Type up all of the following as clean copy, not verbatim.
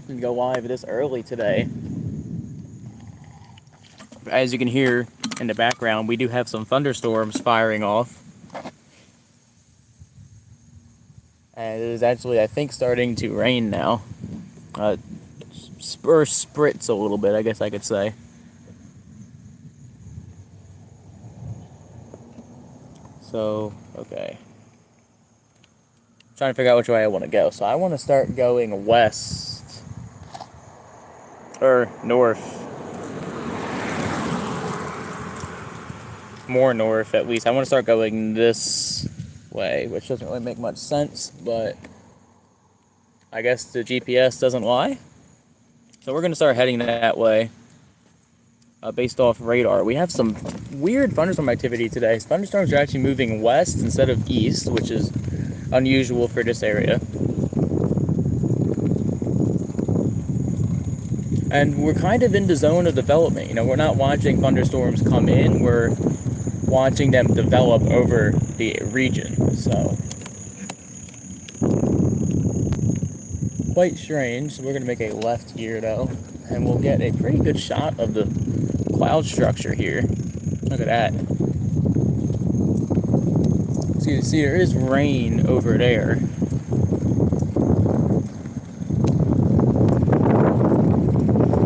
To go live this early today. As you can hear in the background, we do have some thunderstorms firing off. And it is actually, I think, starting to rain now. Spritz a little bit, I guess I could say. So, okay. I'm trying to figure out which way I want to go. So I want to start going west. Or north. More north, at least. I want to start going this way, which doesn't really make much sense, but I guess the GPS doesn't lie. So we're going to start heading that way, based off radar. We have some weird thunderstorm activity today. Thunderstorms are actually moving west instead of east, which is unusual for this area. And we're kind of in the zone of development. You know, we're not watching thunderstorms come in, we're watching them develop over the region. So, quite strange. So we're going to make a left here, though, and we'll get a pretty good shot of the cloud structure here. Look at that. See, there is rain over there.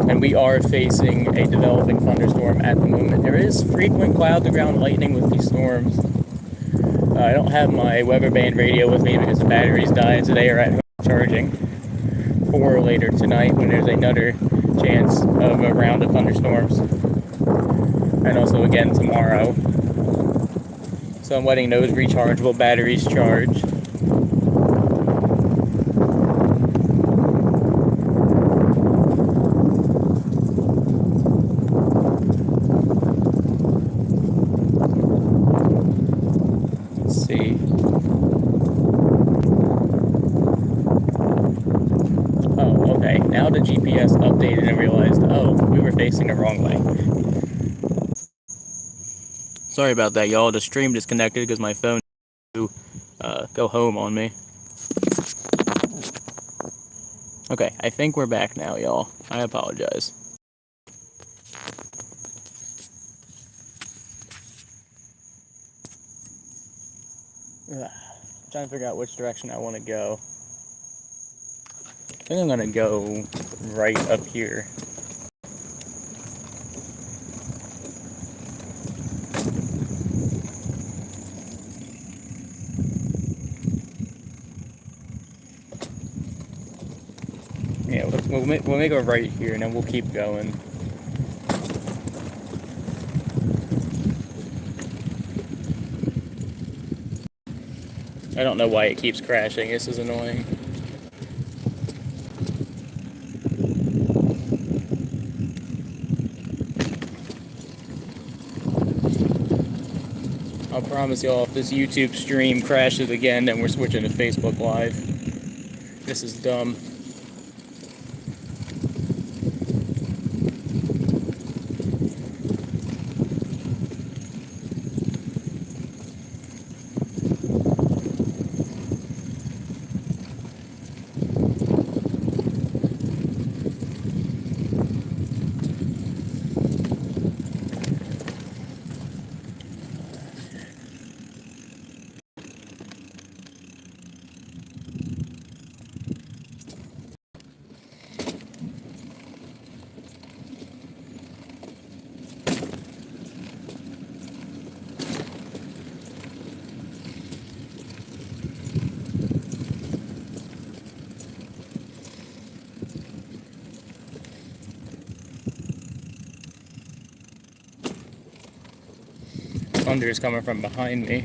And we are facing a developing thunderstorm at the moment. There is frequent cloud-to-ground lightning with these storms. I don't have my weather band radio with me because the batteries died, so they are at home charging for later tonight when there's another chance of a round of thunderstorms. And also again tomorrow. So I'm letting those rechargeable batteries charge. Let's see. Oh, okay. Now the GPS updated and realized, oh, we were facing the wrong way. Sorry about that, y'all. The stream disconnected because my phone go home on me. Okay, I think we're back now, y'all. I apologize. I'm trying to figure out which direction I want to go. I think I'm gonna go right up here. Yeah, we'll make a right here, and then we'll keep going. I don't know why it keeps crashing. This is annoying. I'll promise y'all, if this YouTube stream crashes again, then we're switching to Facebook Live. This is dumb. Thunder is coming from behind me.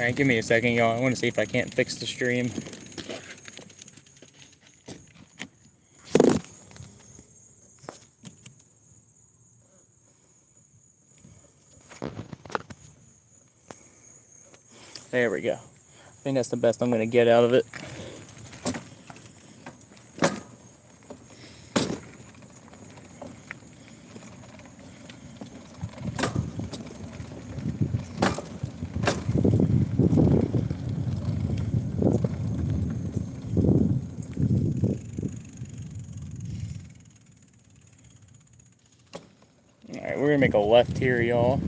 Alright, give me a second, y'all. I want to see if I can't fix the stream. There we go. I think that's the best I'm going to get out of it. Alright, we're going to make a left here, y'all.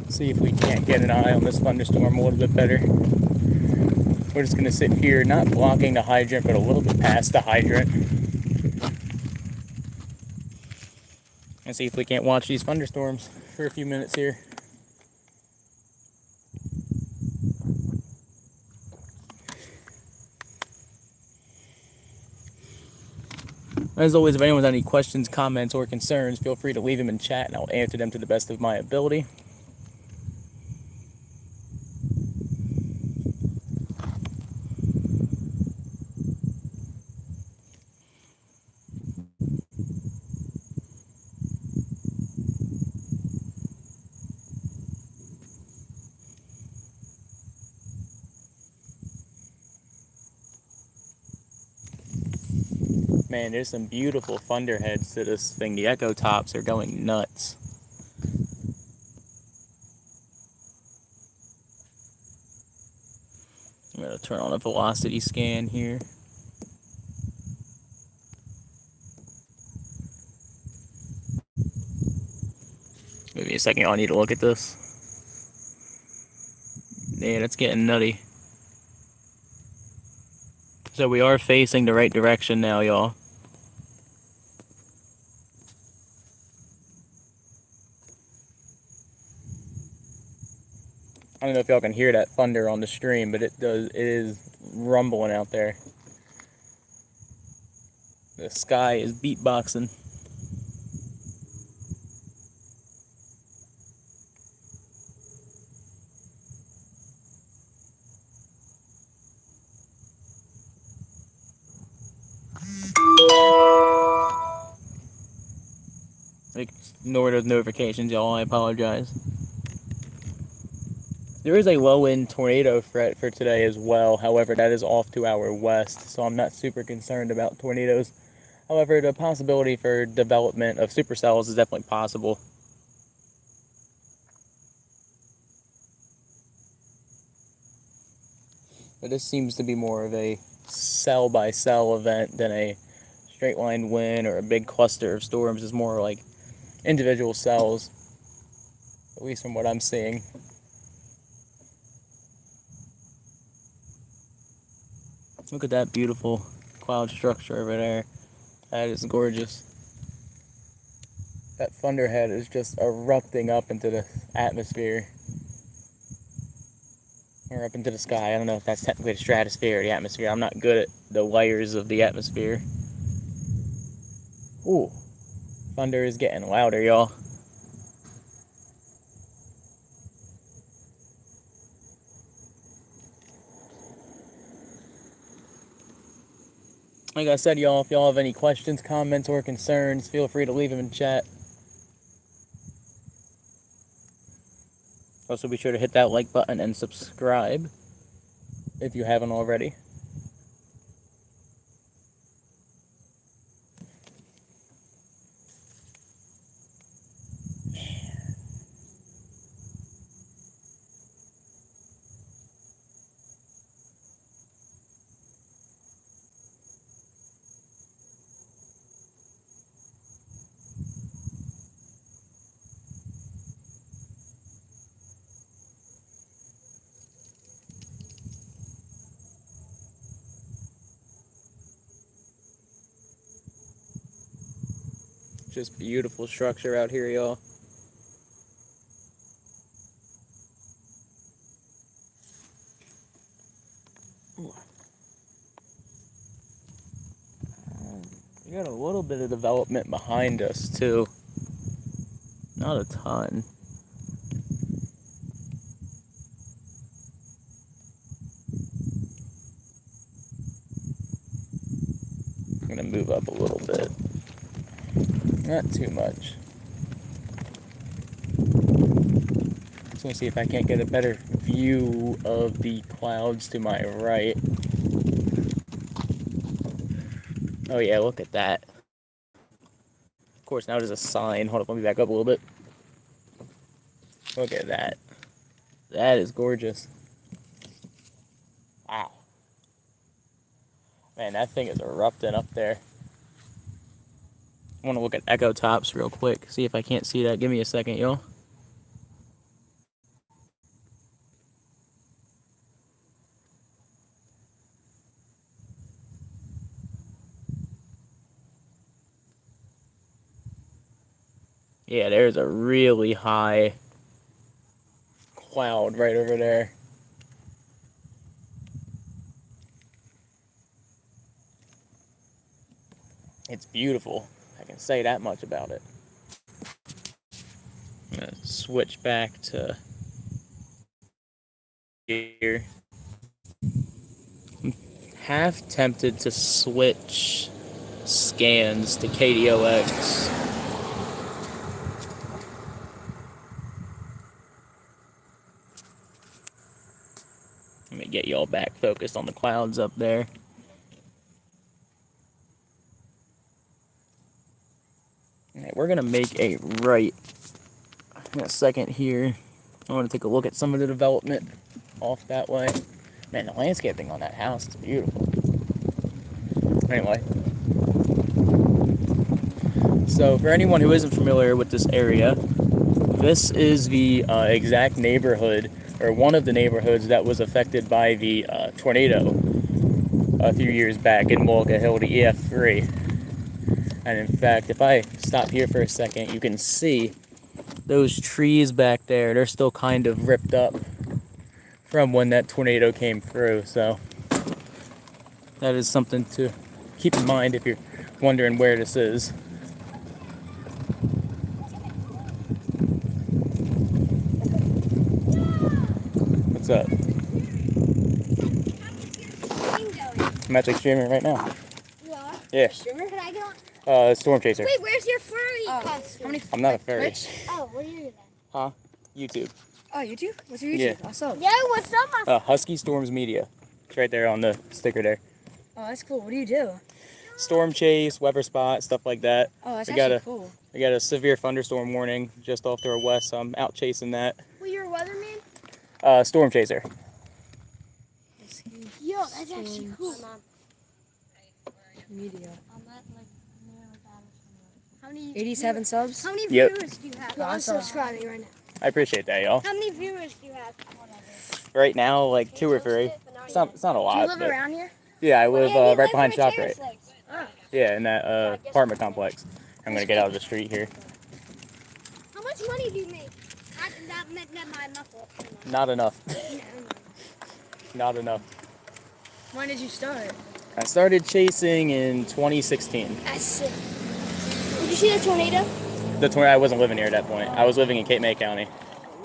See if we can't get an eye on this thunderstorm a little bit better. We're just going to sit here, not blocking the hydrant, but a little bit past the hydrant. And see if we can't watch these thunderstorms for a few minutes here. As always, if anyone has any questions, comments, or concerns, feel free to leave them in chat and I'll answer them to the best of my ability. Man, there's some beautiful thunderheads to this thing. The echo tops are going nuts. I'm going to turn on a velocity scan here. Give me a second, I need to look at this. Yeah, that's getting nutty. So we are facing the right direction now, y'all. I don't know if y'all can hear that thunder on the stream, but it is rumbling out there. The sky is beatboxing. Ignore those notifications, y'all. I apologize. There is a low-end tornado threat for today as well. However, that is off to our west, so I'm not super concerned about tornadoes. However, the possibility for development of supercells is definitely possible. But this seems to be more of a cell-by-cell event than a straight-line wind or a big cluster of storms. It's more like individual cells, at least from what I'm seeing. Look at that beautiful cloud structure over there. That is gorgeous. That thunderhead is just erupting up into the atmosphere. Or up into the sky. I don't know if that's technically the stratosphere or the atmosphere. I'm not good at the layers of the atmosphere. Ooh. Thunder is getting louder, y'all. Like I said, y'all, if y'all have any questions, comments, or concerns, feel free to leave them in chat. Also, be sure to hit that like button and subscribe if you haven't already. Just beautiful structure out here, y'all. We got a little bit of development behind us, too. Not a ton. gonna move up a little bit. Not too much. Just want to see if I can't get a better view of the clouds to my right. Oh yeah, look at that. Of course, now there's a sign. Hold up, let me back up a little bit. Look at that. That is gorgeous. Wow. Man, that thing is erupting up there. I want to look at echo tops real quick, see if I can't see that. Give me a second, y'all. Yeah, there's a really high cloud right over there. It's beautiful. I can say that much about it. I'm gonna switch back to here. I'm half tempted to switch scans to KDOX. Let me get y'all back focused on the clouds up there. Alright, we're gonna make a right in a second here. I want to take a look at some of the development off that way. Man, the landscaping on that house is beautiful. Anyway, so for anyone who isn't familiar with this area, this is the exact neighborhood, or one of the neighborhoods that was affected by the tornado a few years back in Mullica Hill, the EF3. And in fact, if I stop here for a second, you can see those trees back there. They're still kind of ripped up from when that tornado came through. So that is something to keep in mind if you're wondering where this is. What's up? I'm actually streaming right now. You are? Yeah. Streamer? Can I get on? Storm Chaser. Wait, where's your furry costume? I'm not a furry. Oh, what are you then? Huh? YouTube. Oh, YouTube? What's your YouTube? Yeah. Awesome. Yeah, what's up? Husky Storms Media. It's right there on the sticker there. Oh, that's cool. What do you do? Storm chase, weather spot, stuff like that. Oh, that's We actually cool. We got a severe thunderstorm warning just off to our west, so I'm out chasing that. Well, you're a weatherman? Storm chaser. Yo, that's actually cool. Media. I'm at like near that. How many? 87 subs? How many Yep. viewers do you have? Yeah, I'm awesome. subscribing right now. I appreciate that, y'all. How many viewers do you have? Right now, like 2 or 3. It's not a Do lot. you live but around here? yeah, I live Yeah, we right behind in a terrace, ShopRite. like. Oh. Yeah, in that apartment complex. I'm gonna get out of the street here. How much money do you make? Not my muffle. Not enough. Not enough. When did you start? I started chasing in 2016. That's sick. Did you see the tornado? The tornado. I wasn't living here at that point. I was living in Cape May County. You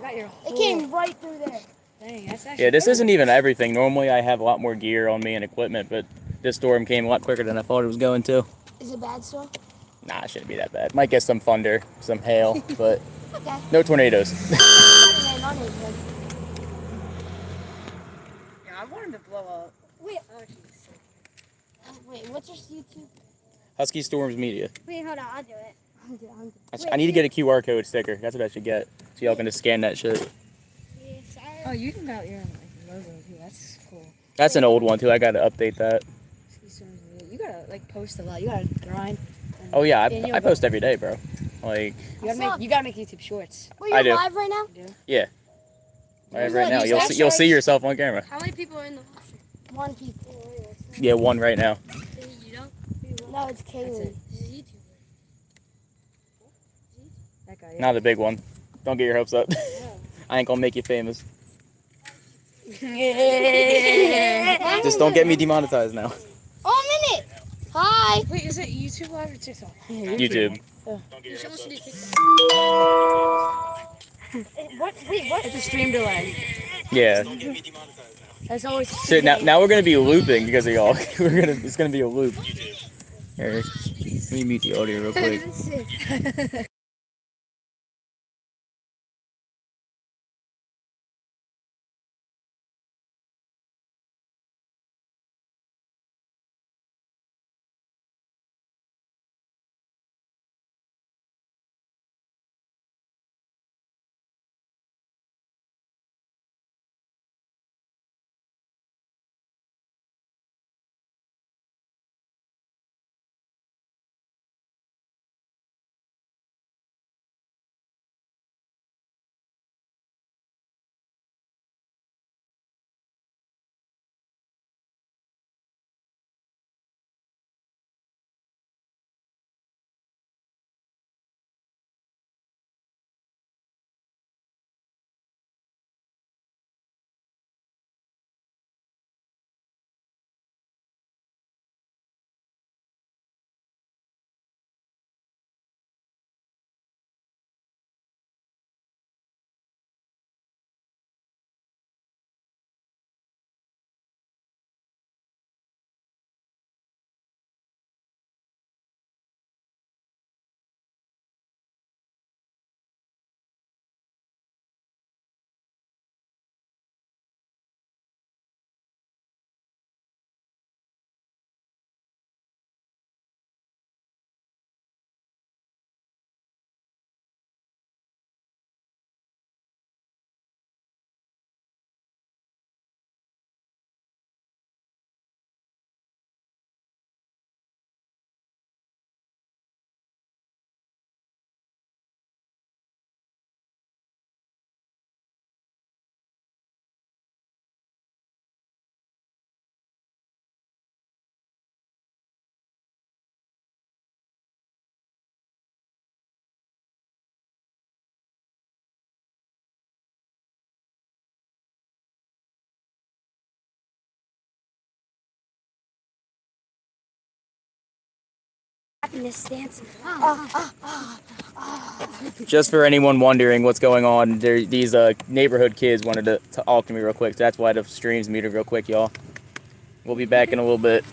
got your whole... It came right through there. Dang, that's actually Yeah, this cool. isn't even everything. Normally I have a lot more gear on me and equipment, but this storm came a lot quicker than I thought it was going to. Is it bad storm? Nah, it shouldn't be that bad. Might get some thunder, some hail, but Okay. no tornadoes. Yeah, I want him to blow up. Wait. Oh, jeez. Wait, what's your YouTube? Husky Storms Media. Wait, hold on, I'll do it. I'll do it. I need to get a QR code sticker. That's what I should get. So y'all can just scan that shit. Oh, you can got your like, logo too. That's cool. That's an old one too. I gotta update that. You gotta like post a lot. You gotta grind. Oh yeah, And I post every day, bro. Like, You gotta make YouTube shorts. Wait, I you're do. live right now? yeah. Right What, now, you you'll see hashtags? yourself on camera. How many people are in the? One people. Yeah, one right now. You don't? No, it's Kaylee. That guy. Not a big one. Don't get your hopes up. I ain't gonna make you famous. Yeah. Just don't get me demonetized now. Oh, a minute. Hi. Wait, is it YouTube live or TikTok? YouTube. You should also do TikTok. Wait, what? It's a stream delay. Yeah. That's always. Shit, now we're gonna be looping because of y'all. It's gonna be a loop. Here, let me mute the audio real quick. Happiness dance. Just for anyone wondering what's going on, these neighborhood kids wanted to talk to me real quick. So that's why the stream's muted real quick, y'all. We'll be back in a little bit.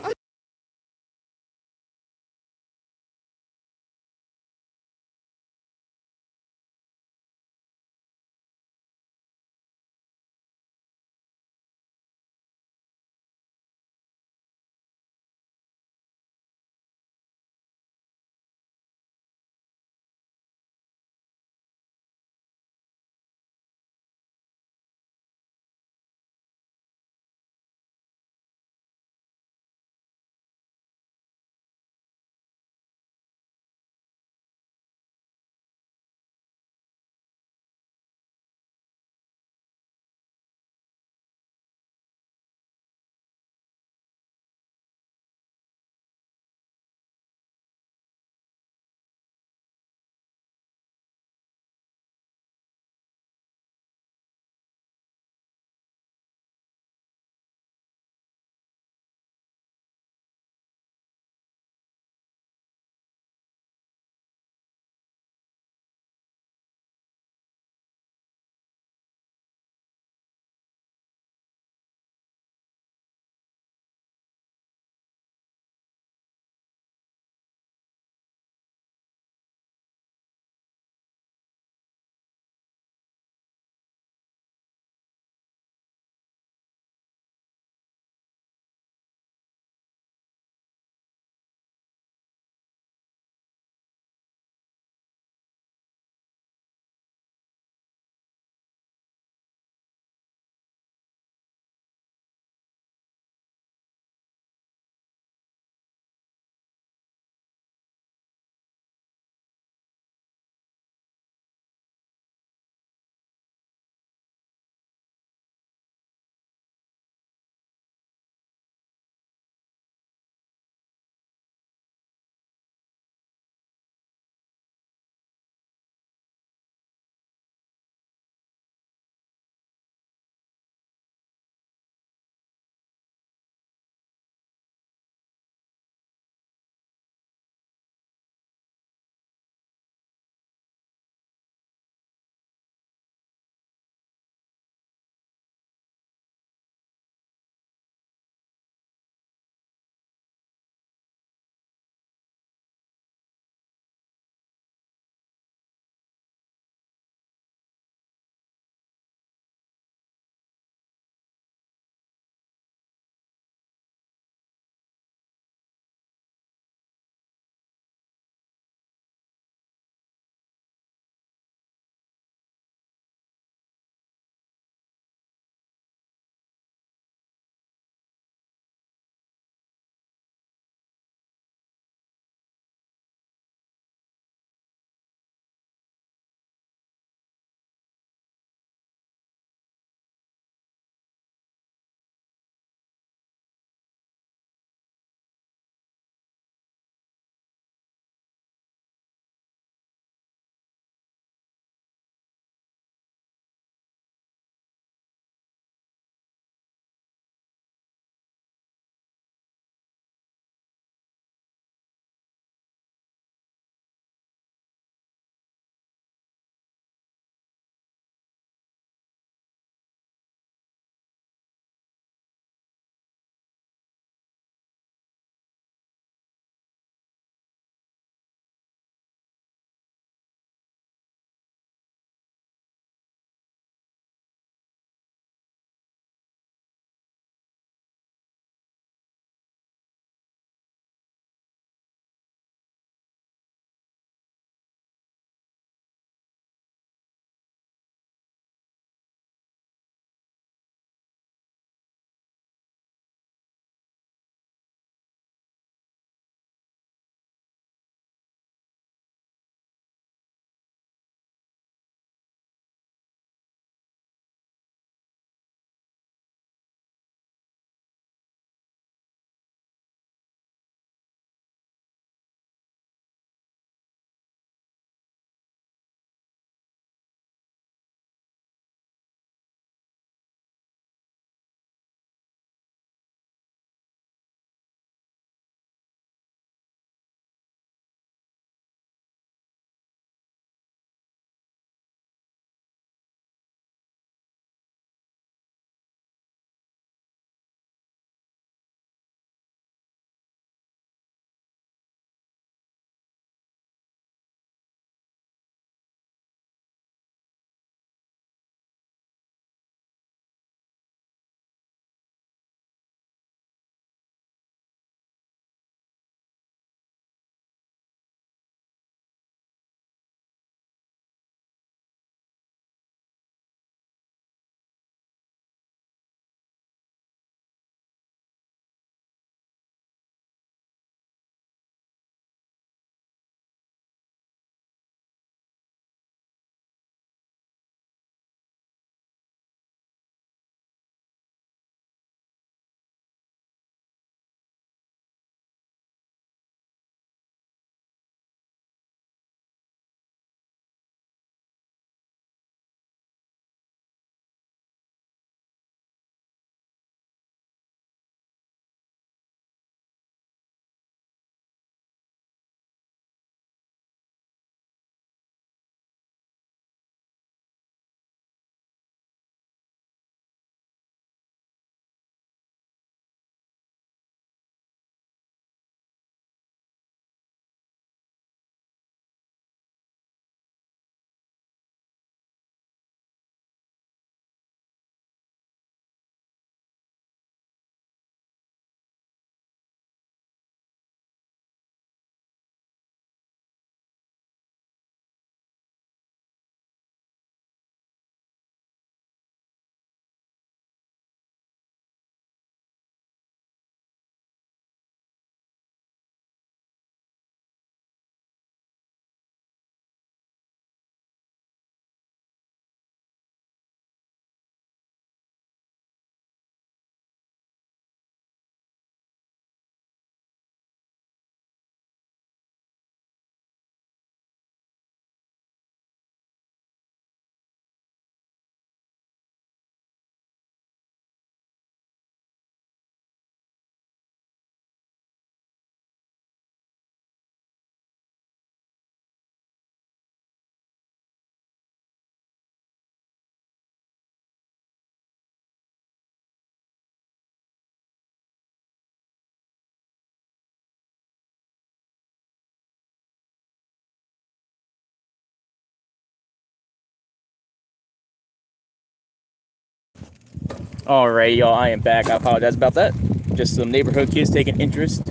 Alright, y'all, I am back. I apologize about that. Just some neighborhood kids taking interest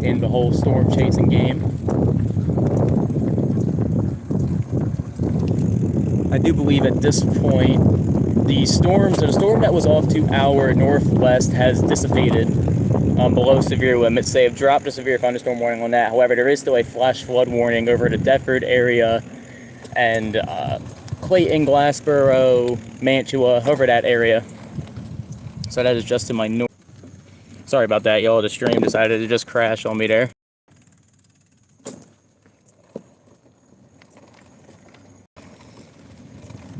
in the whole storm chasing game. I do believe at this point the storm that was off to our northwest has dissipated below severe limits. They have dropped a severe thunderstorm warning on that. However, there is still a flash flood warning over the Deptford area and Clayton, Glassboro, Mantua, over that area. So that is just to my north. Sorry about that, y'all. The stream decided to just crash on me there.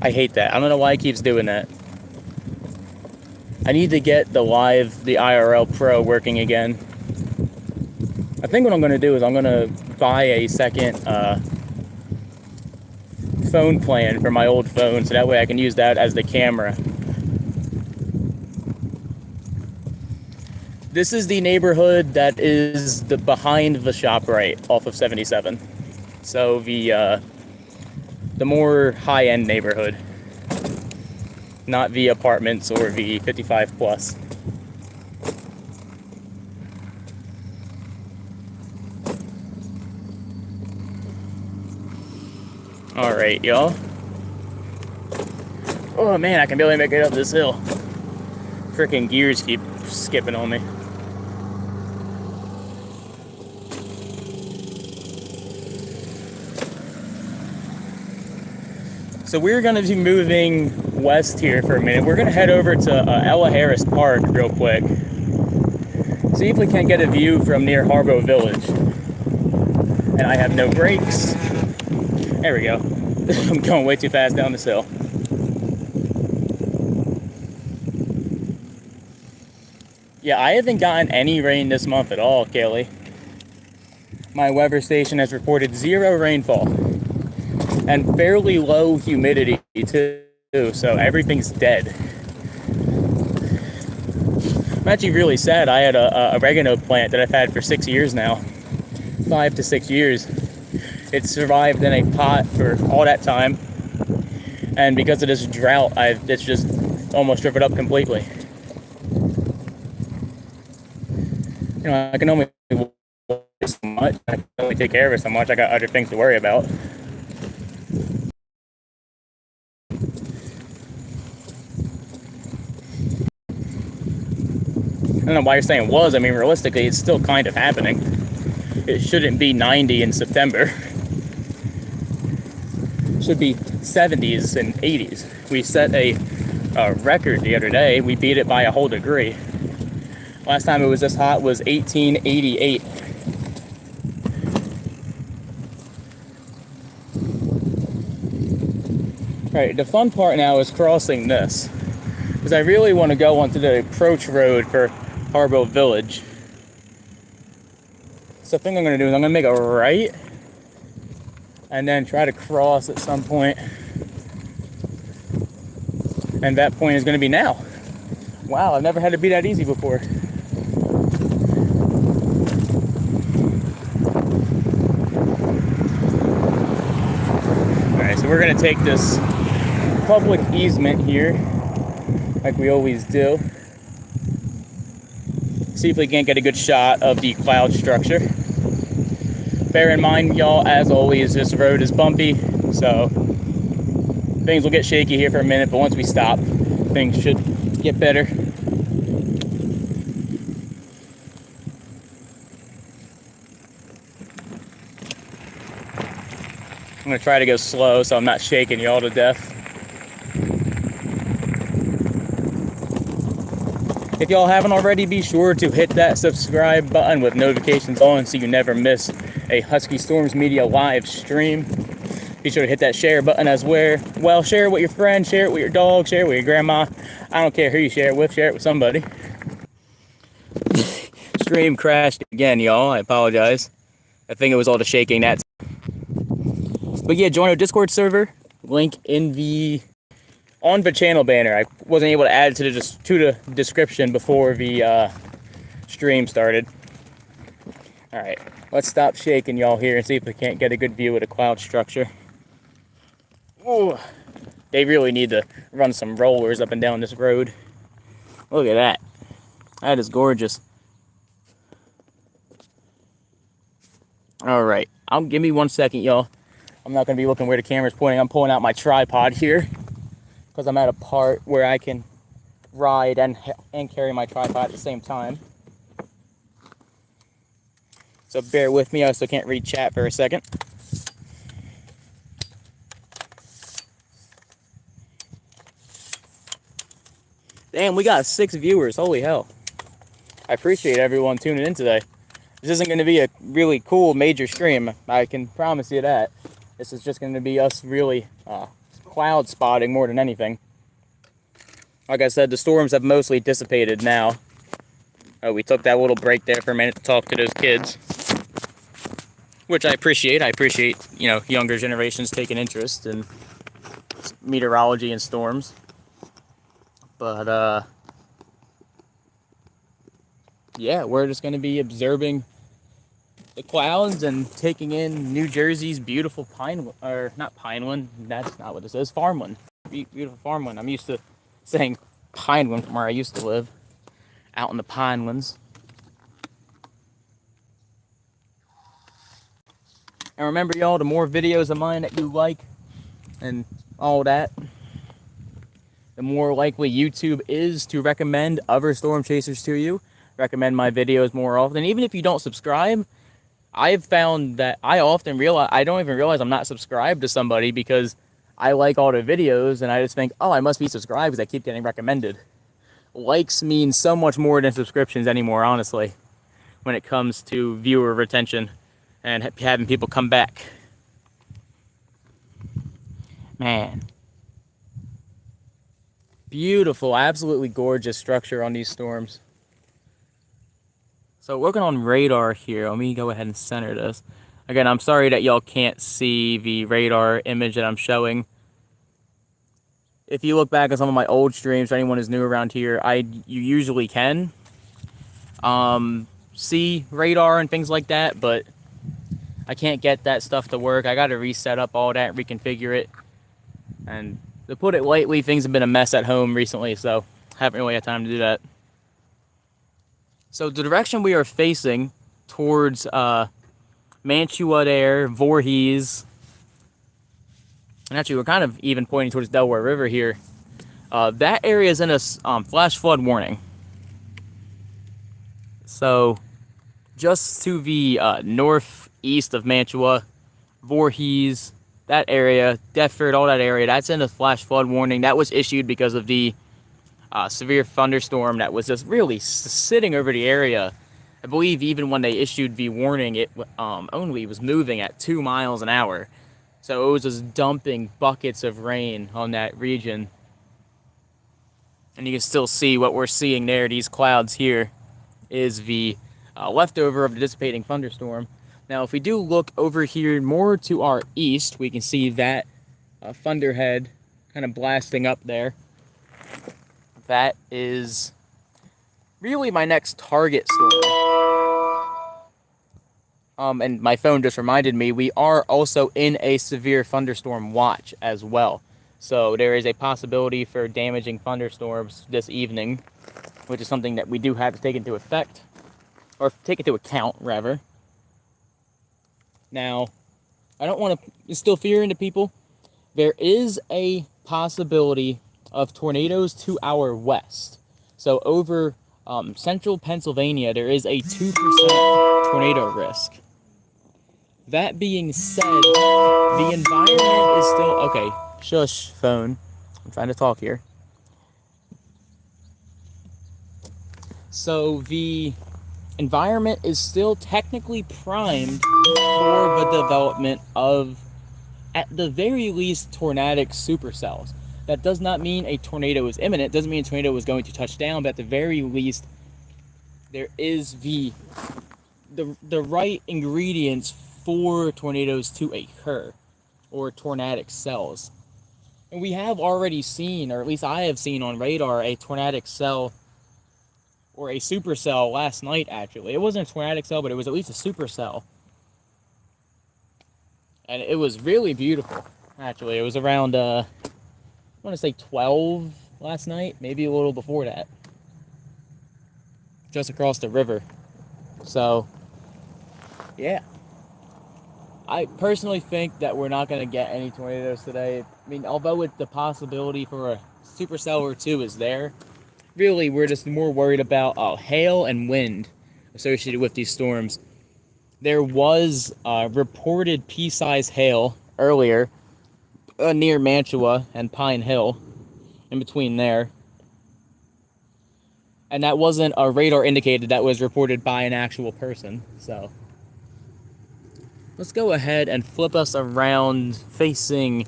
I hate that. I don't know why it keeps doing that. I need to get the IRL Pro working again. I think what I'm going to do is I'm going to buy a second phone plan for my old phone, so that way I can use that as the camera. This is the neighborhood that is behind the ShopRite off of 77. So the more high-end neighborhood, not the apartments or the 55 plus. All right, y'all. Oh man, I can barely make it up this hill. Freaking gears keep skipping on me. So we're going to be moving west here for a minute. We're going to head over to Ella Harris Park real quick. See if we can't get a view from near Harbo Village. And I have no brakes. There we go. I'm going way too fast down this hill. Yeah, I haven't gotten any rain this month at all, Kaylee. My weather station has reported 0 rainfall. And fairly low humidity too, so everything's dead. I'm actually really sad. I had a oregano plant that I've had for 6 years now. 5 to 6 years. It survived in a pot for all that time. And because of this drought, it's just almost driven up completely. You know, I can only do so much. I can only take care of it so much. I got other things to worry about. I don't know why you're saying was. I mean, realistically, it's still kind of happening. It shouldn't be 90 in September. It should be 70s and 80s. We set a record the other day. We beat it by a whole degree. Last time it was this hot was 1888. Right, the fun part now is crossing this, because I really want to go onto the approach road for Harbo Village. So the thing I'm going to do is I'm going to make a right and then try to cross at some point. And that point is going to be now. Wow, I've never had to be that easy before. Alright, so we're going to take this public easement here, like we always do. See if we can't get a good shot of the cloud structure. Bear in mind, y'all, as always, this road is bumpy, so things will get shaky here for a minute, but once we stop, things should get better. I'm gonna try to go slow so I'm not shaking y'all to death. If y'all haven't already, be sure to hit that subscribe button with notifications on so you never miss a Husky Storms Media live stream. Be sure to hit that share button as well. Share it with your friends, share it with your dog, share it with your grandma. I don't care who you share it with somebody. Stream crashed again, y'all. I apologize. I think it was all the shaking that. But yeah, join our Discord server. Link on the channel banner. I wasn't able to add to the description before the stream started. All right, let's stop shaking y'all here and see if we can't get a good view of the cloud structure. Ooh, they really need to run some rollers up and down this road. Look at that. That is gorgeous. All right. Give me 1 second, y'all. I'm not going to be looking where the camera's pointing. I'm pulling out my tripod here because I'm at a part where I can ride and carry my tripod at the same time. So bear with me. I also can't read chat for a second. Damn, we got 6 viewers. Holy hell. I appreciate everyone tuning in today. This isn't going to be a really cool major stream. I can promise you that. This is just going to be us really cloud spotting more than anything. Like I said, the storms have mostly dissipated now. We took that little break there for a minute to talk to those kids, which I appreciate. I appreciate, you know, younger generations taking interest in meteorology and storms. But, yeah, we're just going to be observing the clouds and taking in New Jersey's beautiful not Pineland, that's not what this is, farmland. Beautiful farmland. I'm used to saying Pineland from where I used to live, out in the Pinelands. And remember, y'all, the more videos of mine that you like and all that, the more likely YouTube is to recommend other storm chasers to you, recommend my videos more often. Even if you don't subscribe, I've found that I don't even realize I'm not subscribed to somebody because I like all the videos and I just think, oh, I must be subscribed because I keep getting recommended. Likes mean so much more than subscriptions anymore, honestly, when it comes to viewer retention and having people come back. Man. Beautiful, absolutely gorgeous structure on these storms. So working on radar here, let me go ahead and center this. Again, I'm sorry that y'all can't see the radar image that I'm showing. If you look back at some of my old streams, for anyone who's new around here, you usually can see radar and things like that, but I can't get that stuff to work. I got to reset up all that, reconfigure it. And to put it lightly, things have been a mess at home recently, so haven't really had time to do that. So the direction we are facing towards Mantua there, Voorhees, and actually we're kind of even pointing towards Delaware River here. That area is in a flash flood warning. So just to the northeast of Mantua, Voorhees, that area, Deptford, all that area, that's in a flash flood warning. That was issued because of the severe thunderstorm that was just really sitting over the area. I believe even when they issued the warning, it only was moving at 2 miles an hour. So it was just dumping buckets of rain on that region. And you can still see what we're seeing there. These clouds here is the leftover of the dissipating thunderstorm. Now, if we do look over here more to our east, we can see that thunderhead kind of blasting up there. That is really my next target storm. And my phone just reminded me, we are also in a severe thunderstorm watch as well. So there is a possibility for damaging thunderstorms this evening, which is something that we do have to take into account, rather. Now, I don't want to instill fear into people. There is a possibility of tornadoes to our west. So over central Pennsylvania, there is a 2% tornado risk. That being said, the environment is still... Okay, shush, phone. I'm trying to talk here. So the environment is still technically primed for the development of, at the very least, tornadic supercells. That does not mean a tornado is imminent. It doesn't mean a tornado is going to touch down, but at the very least, there is the right ingredients for tornadoes to occur, or tornadic cells. And we have already seen, or at least I have seen on radar, a tornadic cell, or a supercell last night, actually. It wasn't a tornadic cell, but it was at least a supercell. And it was really beautiful, actually. It was around... I want to say 12 last night, maybe a little before that. just across the river. So, yeah. I personally think that we're not going to get any tornadoes today. I mean, although with the possibility for a supercell or two is there, really we're just more worried about hail and wind associated with these storms. There was reported pea-sized hail earlier near Mantua and Pine Hill, in between there. And that wasn't a radar indicated, that was reported by an actual person, so. Let's go ahead and flip us around facing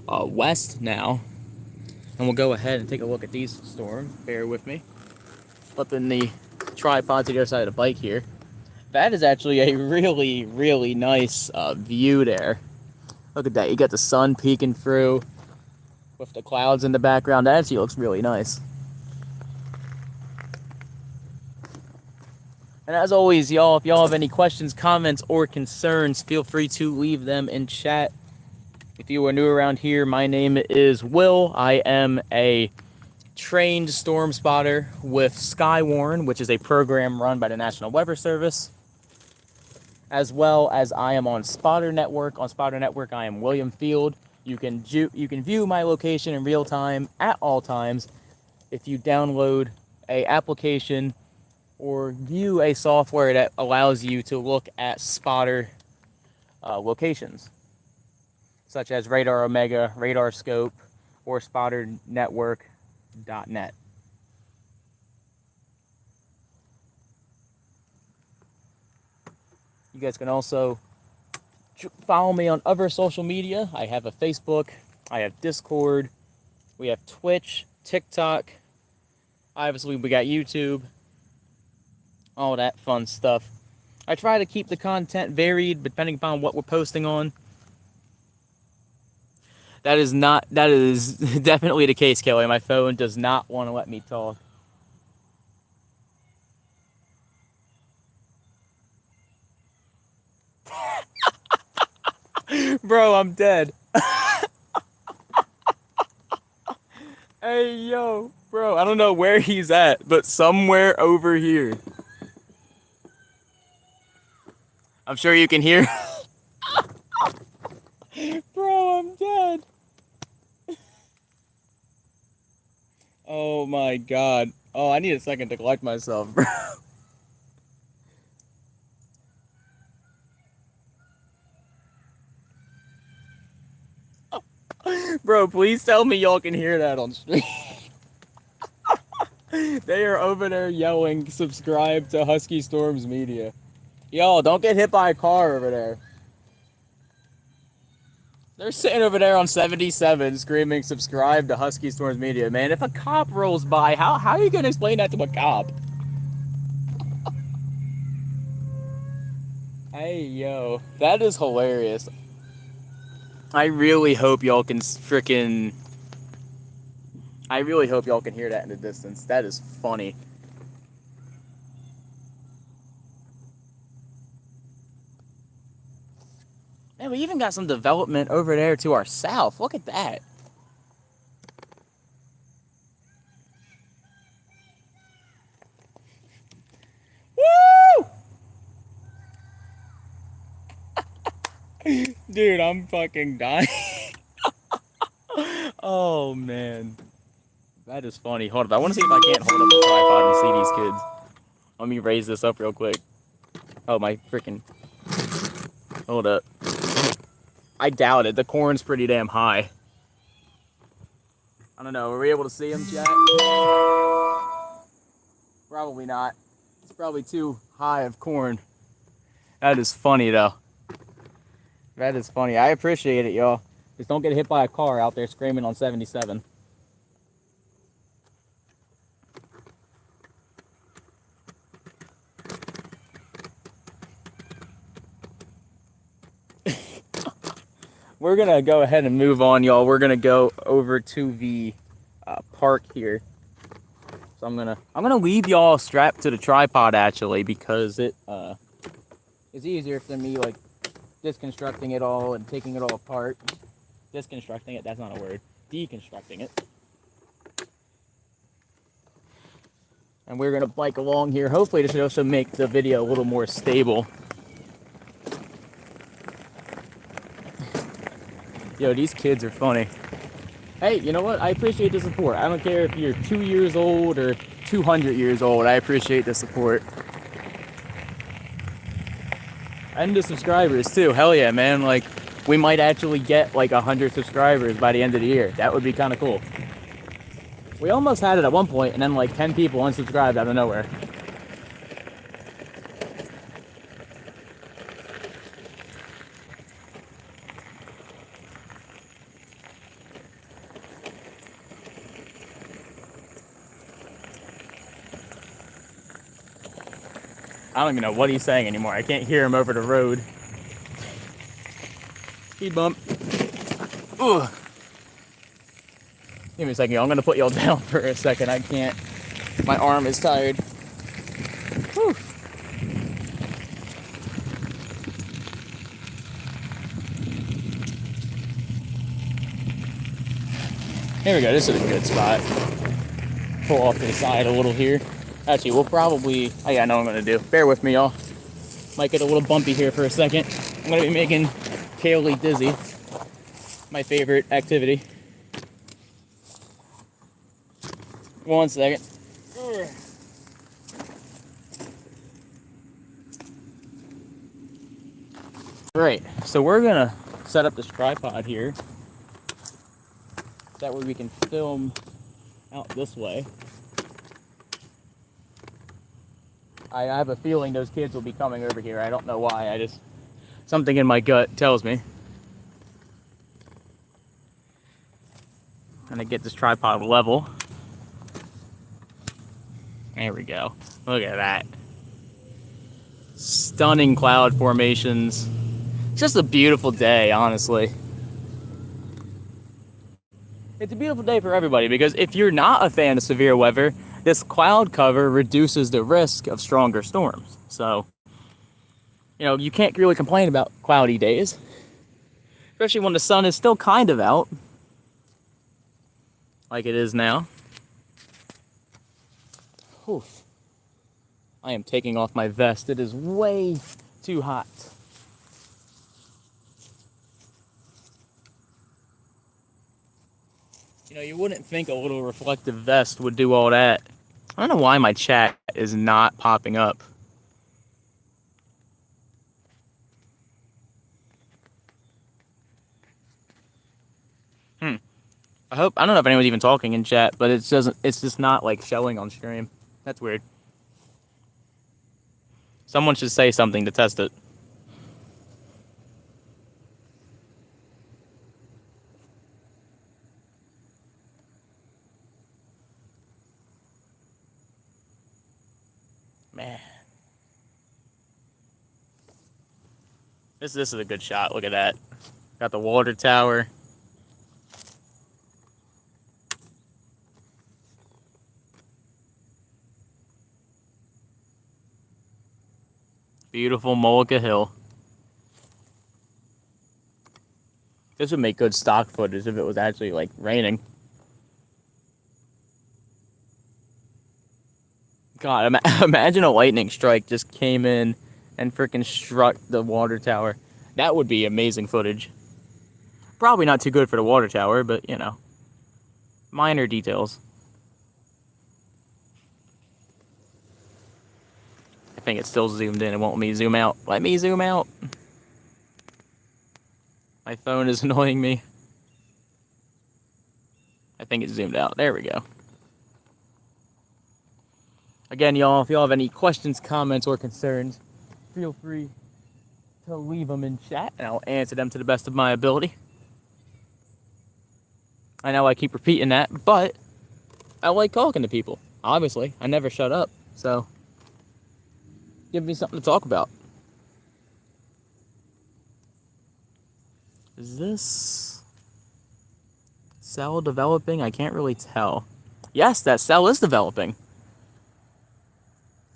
west now. And we'll go ahead and take a look at these storms. Bear with me. Flipping the tripod to the other side of the bike here. That is actually a really, really nice view there. Look at that. You got the sun peeking through with the clouds in the background. That actually looks really nice. And as always, y'all, if y'all have any questions, comments, or concerns, feel free to leave them in chat. If you are new around here, my name is Will. I am a trained storm spotter with Skywarn, which is a program run by the National Weather Service, as well as I am on Spotter Network. On Spotter Network, I am William Field. You can view my location in real time at all times if you download a application or view a software that allows you to look at spotter locations, such as Radar Omega, Radar Scope, or SpotterNetwork.net. You guys can also follow me on other social media. I have a Facebook, I have Discord, we have Twitch, TikTok, obviously we got YouTube, all that fun stuff. I try to keep the content varied depending upon what we're posting on. That is definitely the case, Kelly. My phone does not want to let me talk. Bro, I'm dead. Hey, yo, bro, I don't know where he's at, but somewhere over here. I'm sure you can hear. Bro, I'm dead. Oh my god. Oh, I need a second to collect myself, bro. Bro, please tell me y'all can hear that on stream. They are over there yelling, subscribe to Husky Storms Media. Yo, don't get hit by a car over there. They're sitting over there on 77 screaming, subscribe to Husky Storms Media. Man, if a cop rolls by, how are you going to explain that to a cop? Hey, yo, that is hilarious. I really hope y'all can I really hope y'all can hear that in the distance. That is funny. Man, we even got some development over there to our south. Look at that. Woo! Dude, I'm fucking dying. Oh, man. That is funny. Hold up. I want to see if I can't hold up the tripod and see these kids. Let me raise this up real quick. Oh, my freaking... Hold up. I doubt it. The corn's pretty damn high. I don't know. Were we able to see him, chat? Probably not. It's probably too high of corn. That is funny, though. That is funny. I appreciate it, y'all. Just don't get hit by a car out there screaming on 77. We're gonna go ahead and move on, y'all. We're gonna go over to the park here. So I'm gonna leave y'all strapped to the tripod actually because it is easier for me like disconstructing it all and taking it all apart. Disconstructing it, that's not a word. Deconstructing it. And we're gonna bike along here. Hopefully this should also make the video a little more stable. Yo, these kids are funny. Hey, you know what? I appreciate the support. I don't care if you're 2 years old or 200 years old. I appreciate the support. And the subscribers too. Hell yeah, man. Like, we might actually get like 100 subscribers by the end of the year. That would be kind of cool. We almost had it at one point, and then like 10 people unsubscribed out of nowhere. I don't even know what he's saying anymore. I can't hear him over the road. Speed bump. Ugh. Give me a second, y'all. I'm gonna put y'all down for a second. I can't. My arm is tired. Whew. Here we go. This is a good spot. Pull off to the side a little here. Actually, we'll probably... Oh yeah, I know what I'm gonna do. Bear with me, y'all. Might get a little bumpy here for a second. I'm gonna be making Kaylee dizzy. My favorite activity. 1 second. Right, so we're gonna set up this tripod here. That way we can film out this way. I have a feeling those kids will be coming over here. I don't know why. Something in my gut tells me. I'm gonna get this tripod level. There we go. Look at that. Stunning cloud formations. It's just a beautiful day, honestly. It's a beautiful day for everybody because if you're not a fan of severe weather, this cloud cover reduces the risk of stronger storms. So, you know, you can't really complain about cloudy days, especially when the sun is still kind of out, like it is now. Whew. I am taking off my vest. It is way too hot. You know, you wouldn't think a little reflective vest would do all that. I don't know why my chat is not popping up. I don't know if anyone's even talking in chat, but it's just not like showing on stream. That's weird. Someone should say something to test it. Man. This is a good shot. Look at that. Got the water tower. Beautiful Mullica Hill. This would make good stock footage if it was actually like raining. God, imagine a lightning strike just came in and freaking struck the water tower. That would be amazing footage. Probably not too good for the water tower, but you know, minor details. I think it's still zoomed in. It won't let me zoom out. Let me zoom out. My phone is annoying me. I think it's zoomed out. There we go. Again, y'all, if y'all have any questions, comments, or concerns, feel free to leave them in chat, and I'll answer them to the best of my ability. I know I keep repeating that, but I like talking to people. Obviously, I never shut up, so give me something to talk about. Is this cell developing? I can't really tell. Yes, that cell is developing.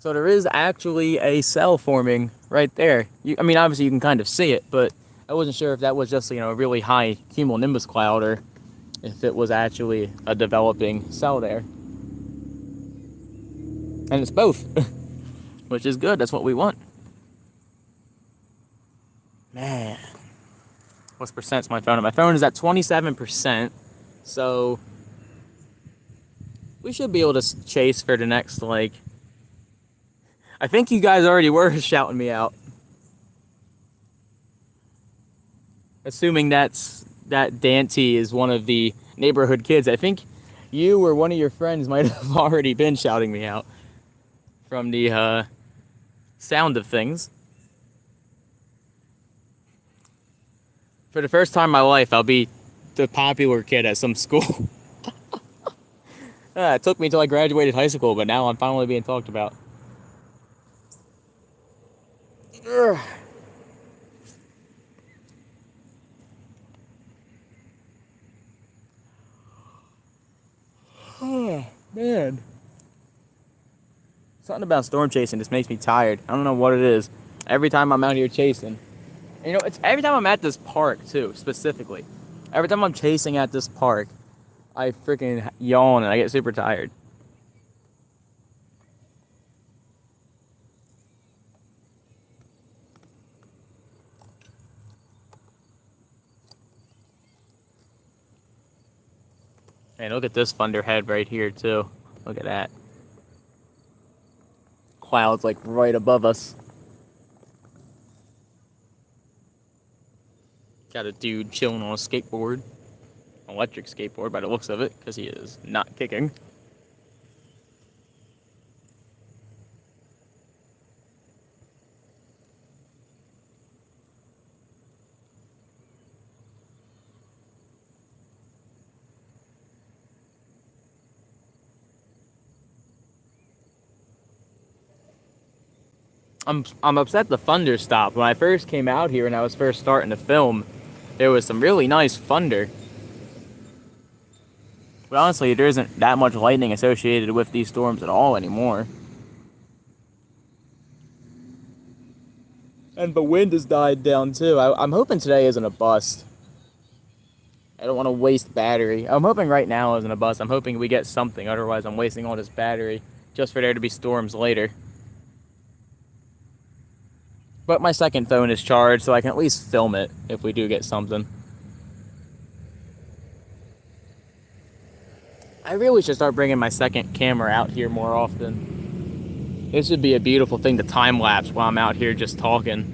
So there is actually a cell forming right there. I mean, obviously you can kind of see it, but I wasn't sure if that was just, you know, a really high cumulonimbus cloud or if it was actually a developing cell there. And And it's both, which is good. That's what we want. Man. What's percent's my phone? My phone is at 27%. So we should be able to chase for the next, like... I think you guys already were shouting me out. Assuming that Dante is one of the neighborhood kids. I think you or one of your friends might have already been shouting me out from the sound of things. For the first time in my life, I'll be the popular kid at some school. It took me till I graduated high school, but now I'm finally being talked about. Ugh. Oh, man. Something about storm chasing just makes me tired. I don't know what it is. Every time I'm out here chasing. And, you know, it's every time I'm at this park, too, specifically. Every time I'm chasing at this park, I freaking yawn and I get super tired. And look at this thunderhead right here, too. Look at that. Clouds, like, right above us. Got a dude chilling on a skateboard. Electric skateboard by the looks of it, because he is not kicking. I'm upset the thunder stopped. When I first came out here and I was first starting to film, there was some really nice thunder. But honestly, there isn't that much lightning associated with these storms at all anymore. And the wind has died down too. I'm hoping today isn't a bust. I don't want to waste battery. I'm hoping right now isn't a bust. I'm hoping we get something. Otherwise, I'm wasting all this battery just for there to be storms later. But my second phone is charged, so I can at least film it if we do get something. I really should start bringing my second camera out here more often. This would be a beautiful thing to time-lapse while I'm out here just talking.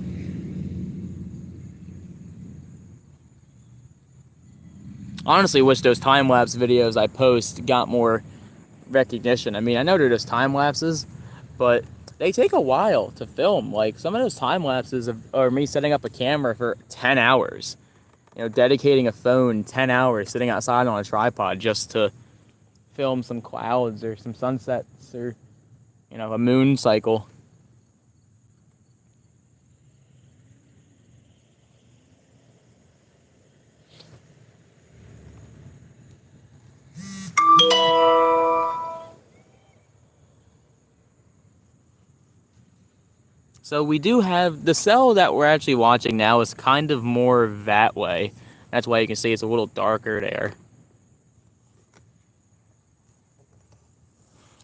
Honestly, wish those time-lapse videos I post got more recognition. I mean, I know they're just time-lapses, but they take a while to film. Like, some of those time-lapses are me setting up a camera for 10 hours. You know, dedicating a phone 10 hours, sitting outside on a tripod just to film some clouds or some sunsets or, you know, a moon cycle. So we do have the cell that we're actually watching now is kind of more that way. That's why you can see it's a little darker there.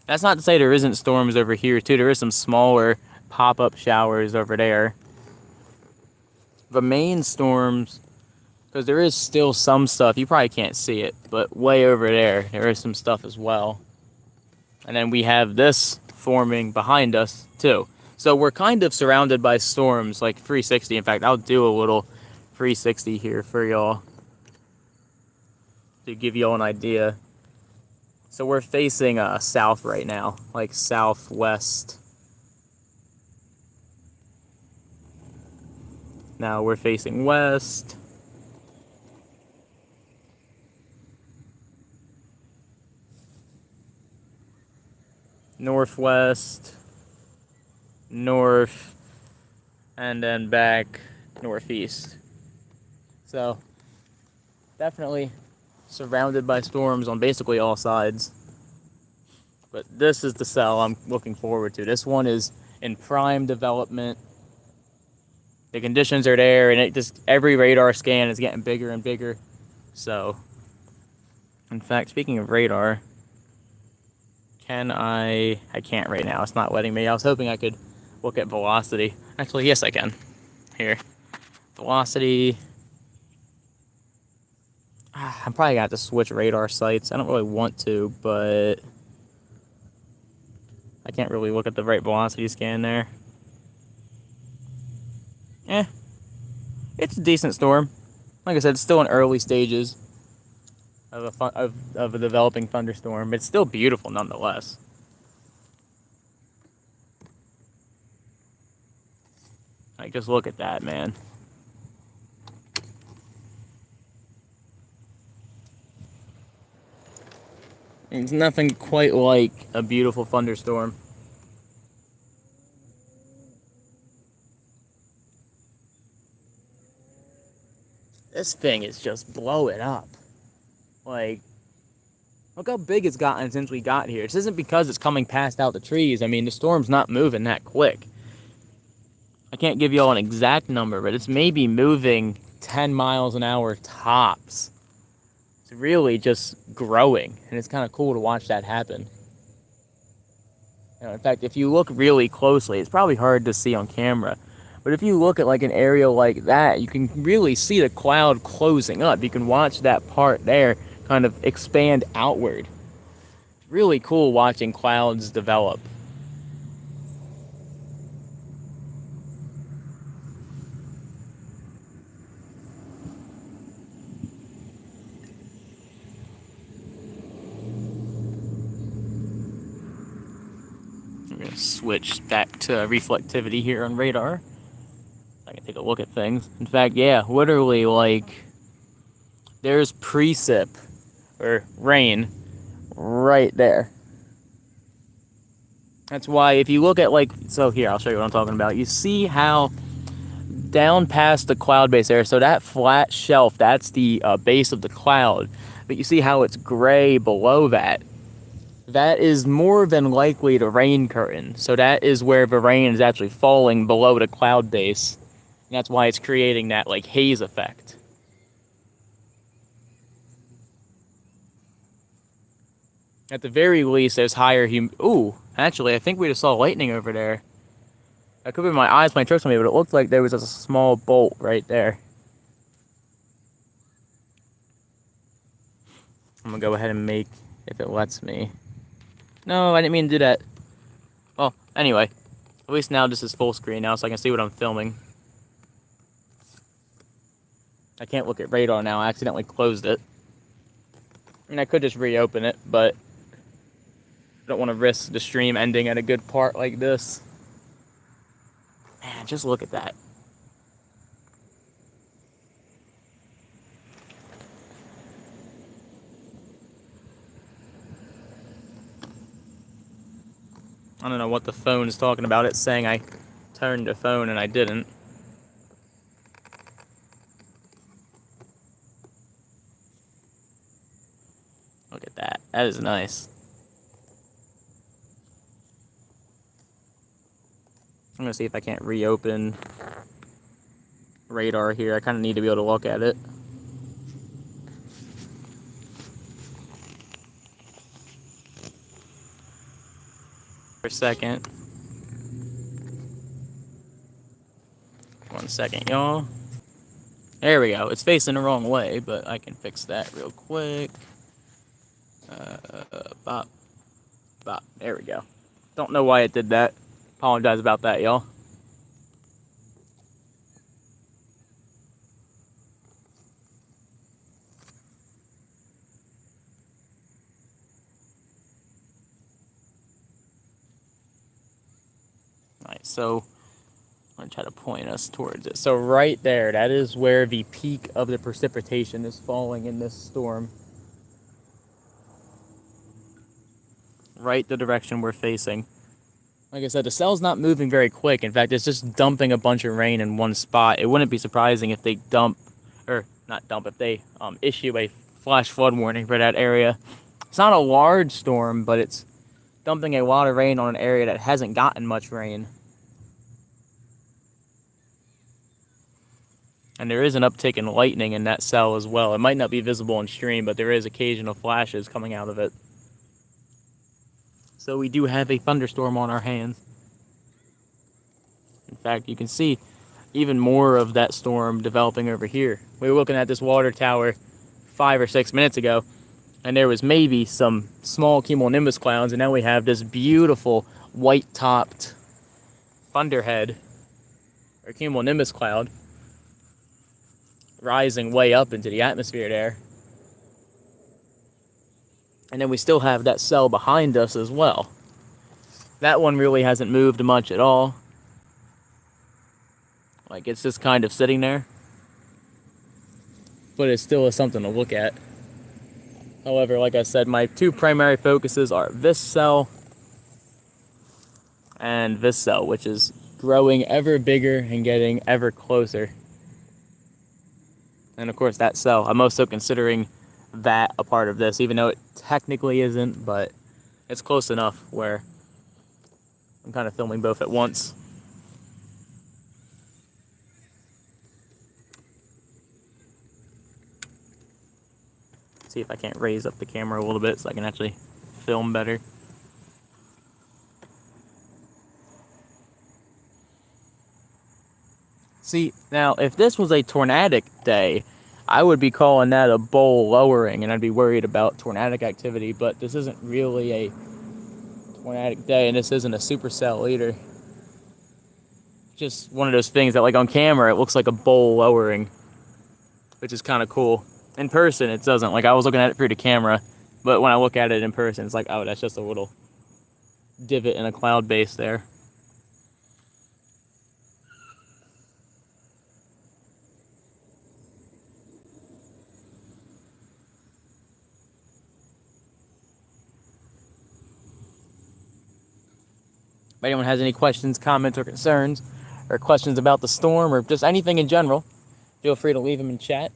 That's not to say there isn't storms over here too. There is some smaller pop-up showers over there. The main storms, because there is still some stuff, you probably can't see it, but way over there is some stuff as well. And then we have this forming behind us too. So we're kind of surrounded by storms, like 360. In fact, I'll do a little 360 here for y'all to give y'all an idea. So we're facing south right now, like southwest. Now we're facing west. Northwest. North. And then back northeast. So definitely surrounded by storms on basically all sides. But this is the cell I'm looking forward to. This one is in prime development. The conditions are there, and it just every radar scan is getting bigger and bigger. So, in fact, speaking of radar, Can I can't right now. It's not letting me. I was hoping I could look at velocity. Actually, yes, I can. Here. Velocity. I'm probably gonna have to switch radar sites. I don't really want to, but I can't really look at the right velocity scan there. It's a decent storm. Like I said, it's still in early stages of a developing thunderstorm. It's still beautiful nonetheless. Like, just look at that, man. It's nothing quite like a beautiful thunderstorm. This thing is just blowing up. Like, look how big it's gotten since we got here. This isn't because it's coming past out the trees. I mean, the storm's not moving that quick. I can't give y'all an exact number, but it's maybe moving 10 miles an hour tops. It's really just growing, and it's kind of cool to watch that happen. You know, in fact, if you look really closely, it's probably hard to see on camera, but if you look at like an area like that, you can really see the cloud closing up. You can watch that part there kind of expand outward. It's really cool watching clouds develop. I'm going to switch back to reflectivity here on radar. I can take a look at things. In fact, yeah, literally, like, there's precip, or rain, right there. That's why if you look at, like, so here, I'll show you what I'm talking about. You see how down past the cloud base there, so that flat shelf, that's the base of the cloud. But you see how it's gray below that. That is more than likely the rain curtain. So that is where the rain is actually falling below the cloud base. And that's why it's creating that, like, haze effect. At the very least, there's higher Ooh, actually, I think we just saw lightning over there. That could be my eyes playing tricks on me, but it looked like there was a small bolt right there. I'm gonna go ahead and make, if it lets me. No, I didn't mean to do that. Well, anyway, at least now this is full screen now, so I can see what I'm filming. I can't look at radar now, I accidentally closed it. I mean, I could just reopen it, but I don't want to risk the stream ending at a good part like this. Man, just look at that. I don't know what the phone is talking about. It's saying I turned the phone and I didn't. Look at that. That is nice. I'm going to see if I can't reopen radar here. I kind of need to be able to look at it. For a second. 1 second, y'all. There we go. It's facing the wrong way, but I can fix that real quick. Bop. Bop. There we go. Don't know why it did that. Apologize about that, y'all. Alright, so I'm going to try to point us towards it. So right there, that is where the peak of the precipitation is falling in this storm. Right the direction we're facing. Like I said, the cell's not moving very quick. In fact, it's just dumping a bunch of rain in one spot. It wouldn't be surprising if they if they issue a flash flood warning for that area. It's not a large storm, but it's dumping a lot of rain on an area that hasn't gotten much rain. And there is an uptick in lightning in that cell as well. It might not be visible on stream, but there is occasional flashes coming out of it. So we do have a thunderstorm on our hands. In fact, you can see even more of that storm developing over here. We were looking at this water tower 5 or 6 minutes ago, and there was maybe some small cumulonimbus clouds, and now we have this beautiful white-topped thunderhead or cumulonimbus cloud rising way up into the atmosphere there. And then we still have that cell behind us as well. That one really hasn't moved much at all. Like, it's just kind of sitting there. But it still is something to look at. However, like I said, my two primary focuses are this cell and this cell, which is growing ever bigger and getting ever closer. And of course, that cell, I'm also considering that a part of this, even though it technically isn't, but it's close enough where I'm kind of filming both at once. See if I can't raise up the camera a little bit so I can actually film better. See, now if this was a tornadic day, I would be calling that a bowl lowering, and I'd be worried about tornadic activity, but this isn't really a tornadic day, and this isn't a supercell either. Just one of those things that, like, on camera, it looks like a bowl lowering, which is kind of cool. In person, it doesn't. Like, I was looking at it through the camera, but when I look at it in person, it's like, oh, that's just a little divot in a cloud base there. If anyone has any questions, comments, or concerns, or questions about the storm, or just anything in general, feel free to leave them in chat,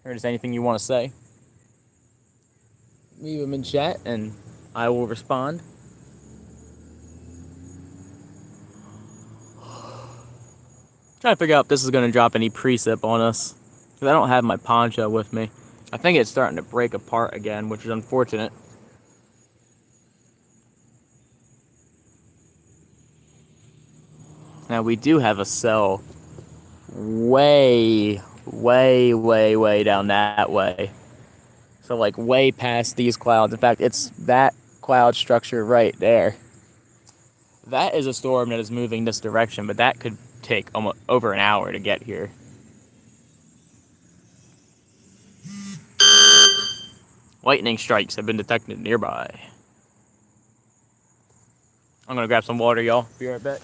or just anything you want to say. Leave them in chat, and I will respond. Trying to figure out if this is going to drop any precip on us, because I don't have my poncho with me. I think it's starting to break apart again, which is unfortunate. Now, we do have a cell way down that way. So, like, way past these clouds. In fact, it's that cloud structure right there. That is a storm that is moving this direction, but that could take almost over an hour to get here. Lightning strikes have been detected nearby. I'm gonna grab some water, y'all. Be right back.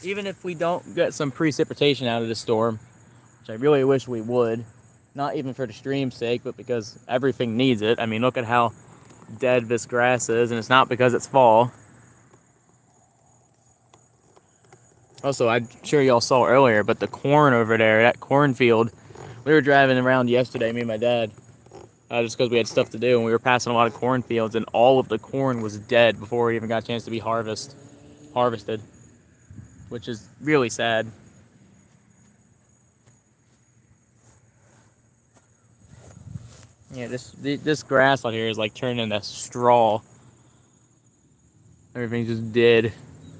Even if we don't get some precipitation out of the storm, which I really wish we would, not even for the stream's sake, but because everything needs it. I mean, look at how dead this grass is, and it's not because it's fall. Also, I'm sure y'all saw earlier, but the corn over there, that cornfield, we were driving around yesterday, me and my dad, just because we had stuff to do, and we were passing a lot of cornfields, and all of the corn was dead before it even got a chance to be harvested. Which is really sad. Yeah, this grass out here is like turning into straw. Everything's just dead.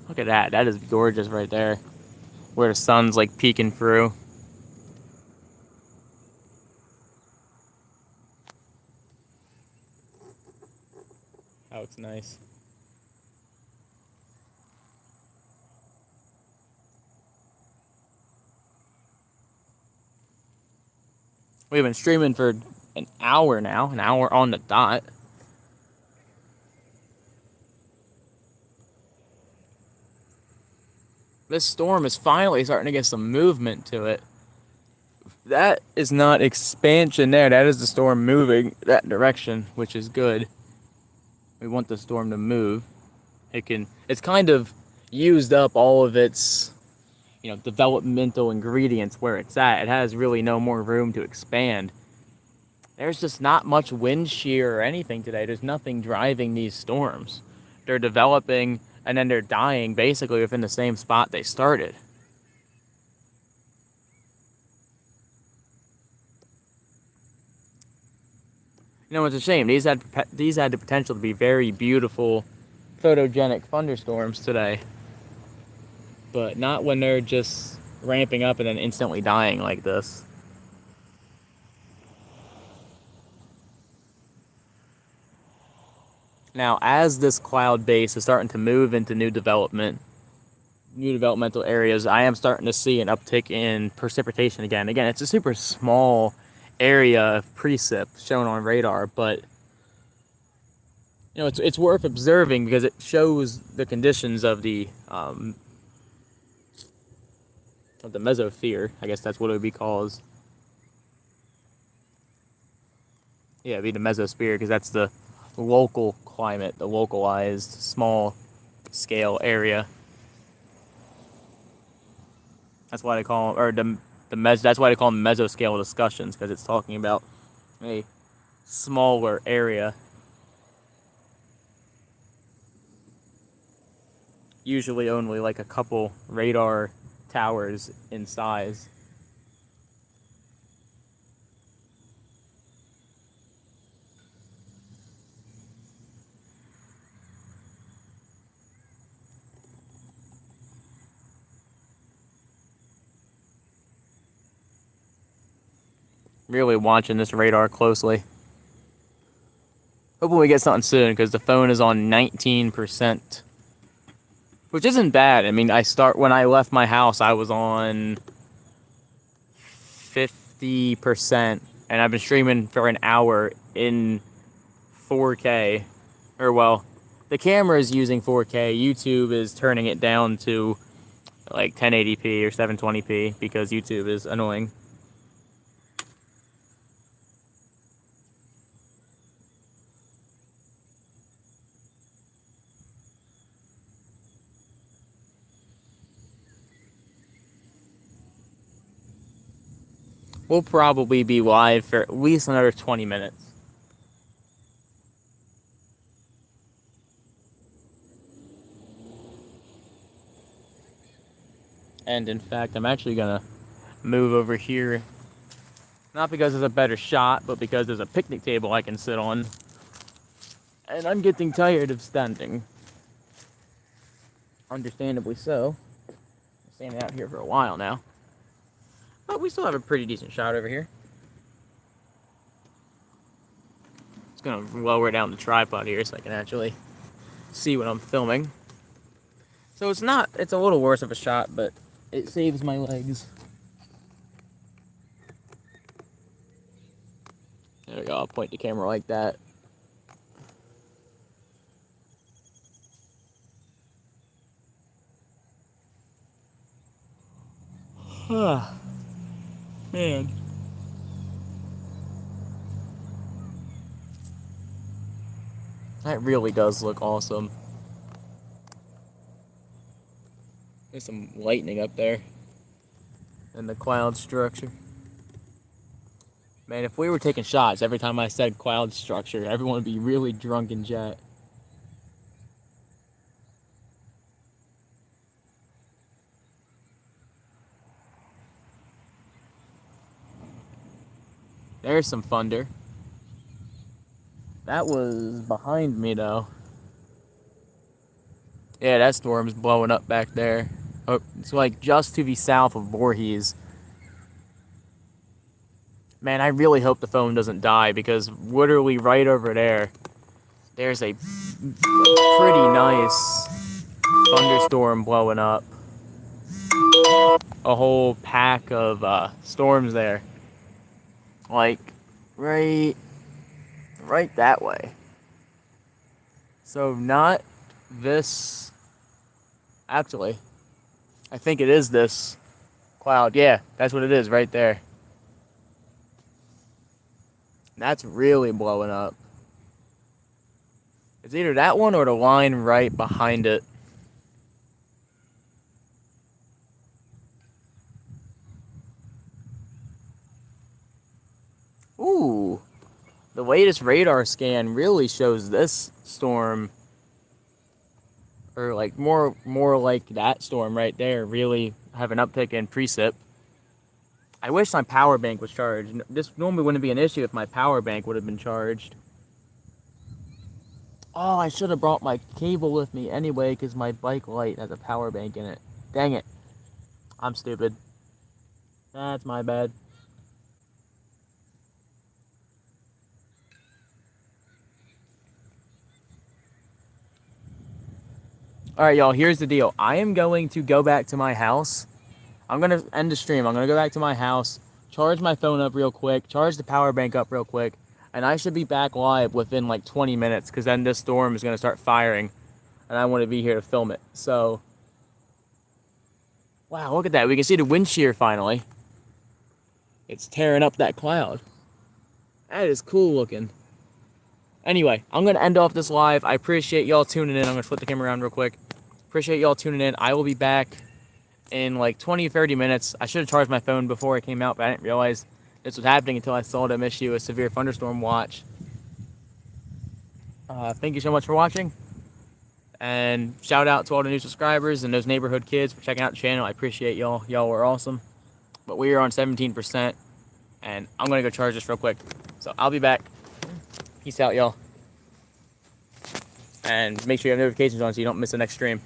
Look at that. That is gorgeous right there. Where the sun's like peeking through. That looks nice. We've been streaming for an hour now, an hour on the dot. This storm is finally starting to get some movement to it. That is not expansion there, that is the storm moving that direction, which is good. We want the storm to move. It's kind of used up all of its, developmental ingredients where it's at. It has really no more room to expand. There's just not much wind shear or anything today. There's nothing driving these storms. They're developing and then they're dying basically within the same spot they started. You know, it's a shame. These had the potential to be very beautiful, photogenic thunderstorms today, but not when they're just ramping up and then instantly dying like this. Now, as this cloud base is starting to move into new developmental areas, I am starting to see an uptick in precipitation again. Again, it's a super small area of precip shown on radar, but you know, it's worth observing because it shows the conditions of the mesosphere. I guess that's what it would be called. Yeah, it'd be the mesosphere because that's the local climate, the localized small scale area. That's why they call them, that's why they call them mesoscale discussions, because it's talking about a smaller area. Usually only like a couple radar towers in size. Really watching this radar closely. Hoping we get something soon because the phone is on 19%. Which isn't bad. I mean, when I left my house, I was on 50%, and I've been streaming for an hour in 4K. Or, well, the camera is using 4K. YouTube is turning it down to like 1080p or 720p because YouTube is annoying. We'll probably be live for at least another 20 minutes. And in fact, I'm actually gonna move over here. Not because there's a better shot, but because there's a picnic table I can sit on. And I'm getting tired of standing. Understandably so. I'm standing out here for a while now. But we still have a pretty decent shot over here. Just gonna lower down the tripod here so I can actually see what I'm filming. So it's a little worse of a shot, but it saves my legs. There we go, I'll point the camera like that. Man. That really does look awesome. There's some lightning up there. And the cloud structure. Man, if we were taking shots every time I said cloud structure, everyone would be really drunk in jet. There's some thunder. That was behind me, though. Yeah, that storm's blowing up back there. Oh, it's like just to the south of Voorhees. Man, I really hope the phone doesn't die because literally right over there, there's a pretty nice thunderstorm blowing up. A whole pack of storms there. Like, right that way. So not this, actually, I think it is this cloud. Yeah, that's what it is right there. That's really blowing up. It's either that one or the line right behind it. Ooh, the latest radar scan really shows this storm, or like more like that storm right there, really have an uptick in precip. I wish my power bank was charged. This normally wouldn't be an issue if my power bank would have been charged. Oh, I should have brought my cable with me anyway because my bike light has a power bank in it. Dang it. I'm stupid. That's my bad. Alright, y'all, here's the deal. I am going to go back to my house. I'm going to end the stream. I'm going to go back to my house, charge my phone up real quick, charge the power bank up real quick, and I should be back live within like 20 minutes because then this storm is going to start firing, and I want to be here to film it. So, wow, look at that. We can see the wind shear finally. It's tearing up that cloud. That is cool looking. Anyway, I'm going to end off this live. I appreciate y'all tuning in. I'm going to flip the camera around real quick. Appreciate y'all tuning in. I will be back in like 20, 30 minutes. I should have charged my phone before I came out, but I didn't realize this was happening until I saw them issue a severe thunderstorm watch. Thank you so much for watching. And shout out to all the new subscribers and those neighborhood kids for checking out the channel. I appreciate y'all. Y'all were awesome. But we are on 17%. And I'm going to go charge this real quick. So I'll be back. Peace out, y'all. And make sure you have notifications on so you don't miss the next stream.